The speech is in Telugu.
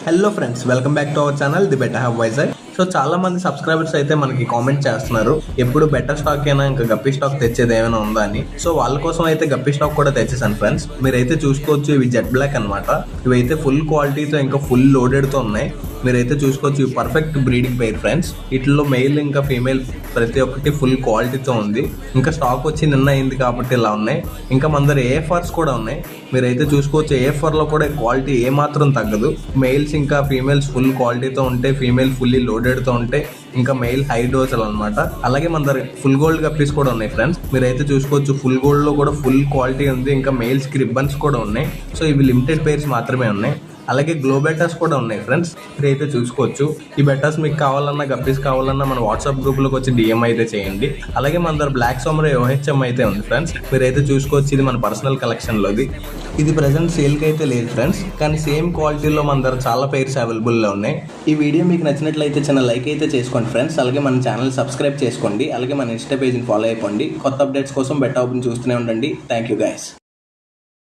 Hello friends, welcome back to our channel the better hub Vizag. So చాలా మంది సబ్స్క్రైబర్స్ అయితే మనకి కామెంట్ చేస్తున్నారు, ఎప్పుడు బెటర్ స్టాక్ అయినా ఇంకా గప్పి స్టాక్ తెచ్చేది ఏమైనా ఉందా అని. సో వాళ్ళ కోసం అయితే గప్పి స్టాక్ కూడా తెచ్చేసాను ఫ్రెండ్స్. మీరైతే చూసుకోవచ్చు, ఇవి జెట్ బ్లాక్ అనమాట. ఇవైతే ఫుల్ క్వాలిటీతో ఇంకా ఫుల్ లోడెడ్తో ఉన్నాయి. మీరైతే చూసుకోవచ్చు, ఇవి పర్ఫెక్ట్ బ్రీడింగ్ పెయిర్ ఫ్రెండ్స్. వీటిలో మెయిల్ ఇంకా ఫీమేల్ ప్రతి ఒక్కటి ఫుల్ క్వాలిటీతో ఉంది. ఇంకా స్టాక్ వచ్చి నిన్న అయింది కాబట్టి ఇలా ఉన్నాయి. ఇంకా మన దగ్గర ఏఎఫ్ఆర్స్ కూడా ఉన్నాయి. మీరైతే చూసుకోవచ్చు, ఏఎఫ్ఆర్లో కూడా క్వాలిటీ ఏమాత్రం తగ్గదు. మెయిల్స్ ఇంకా ఫీమేల్స్ ఫుల్ క్వాలిటీతో ఉంటే, ఫీమేల్ ఫుల్లీ లోడెడ్తో ఉంటే, ఇంకా మెయిల్ హై డోజల్ అనమాట. అలాగే మన దగ్గర ఫుల్ గోల్డ్ గప్పీస్ కూడా ఉన్నాయి ఫ్రెండ్స్. మీరైతే చూసుకోవచ్చు, ఫుల్ గోల్డ్ లో కూడా ఫుల్ క్వాలిటీ ఉంది. ఇంకా మెయిల్స్ కి రిబ్బన్స్ కూడా ఉన్నాయి. సో ఇవి లిమిటెడ్ పేర్స్ మాత్రమే ఉన్నాయి. అలాగే గ్లో బెటాస్ కూడా ఉన్నాయి ఫ్రెండ్స్. మీరైతే చూసుకోవచ్చు, ఈ బెటాస్ మీకు కావాలన్నా గప్పీస్ కావాలన్నా మన వాట్సాప్ గ్రూప్లోకి వచ్చి డిఎం అయితే చేయండి. అలాగే మన దగ్గర బ్లాక్ సోమరే ఓహెచ్ఎం అయితే ఉంది ఫ్రెండ్స్. మీరైతే చూసుకోవచ్చు, ఇది మన పర్సనల్ కలెక్షన్లోది. ఇది ప్రజెంట్ సేల్కి అయితే లేదు ఫ్రెండ్స్, కానీ సేమ్ క్వాలిటీలో మన దగ్గర చాలా పేర్స్ అవైలబుల్లో ఉన్నాయి. ఈ వీడియో మీకు నచ్చినట్లయితే చిన్న లైక్ అయితే చేసుకోండి ఫ్రెండ్స్. అలాగే మన ఛానల్ సబ్స్క్రైబ్ చేసుకోండి. అలాగే మన ఇన్స్టా పేజ్ని ఫాలో అయిపోండి. కొత్త అప్డేట్స్ కోసం బెటర్ ఓపెన్ చూస్తూనే ఉండండి. Thank you guys.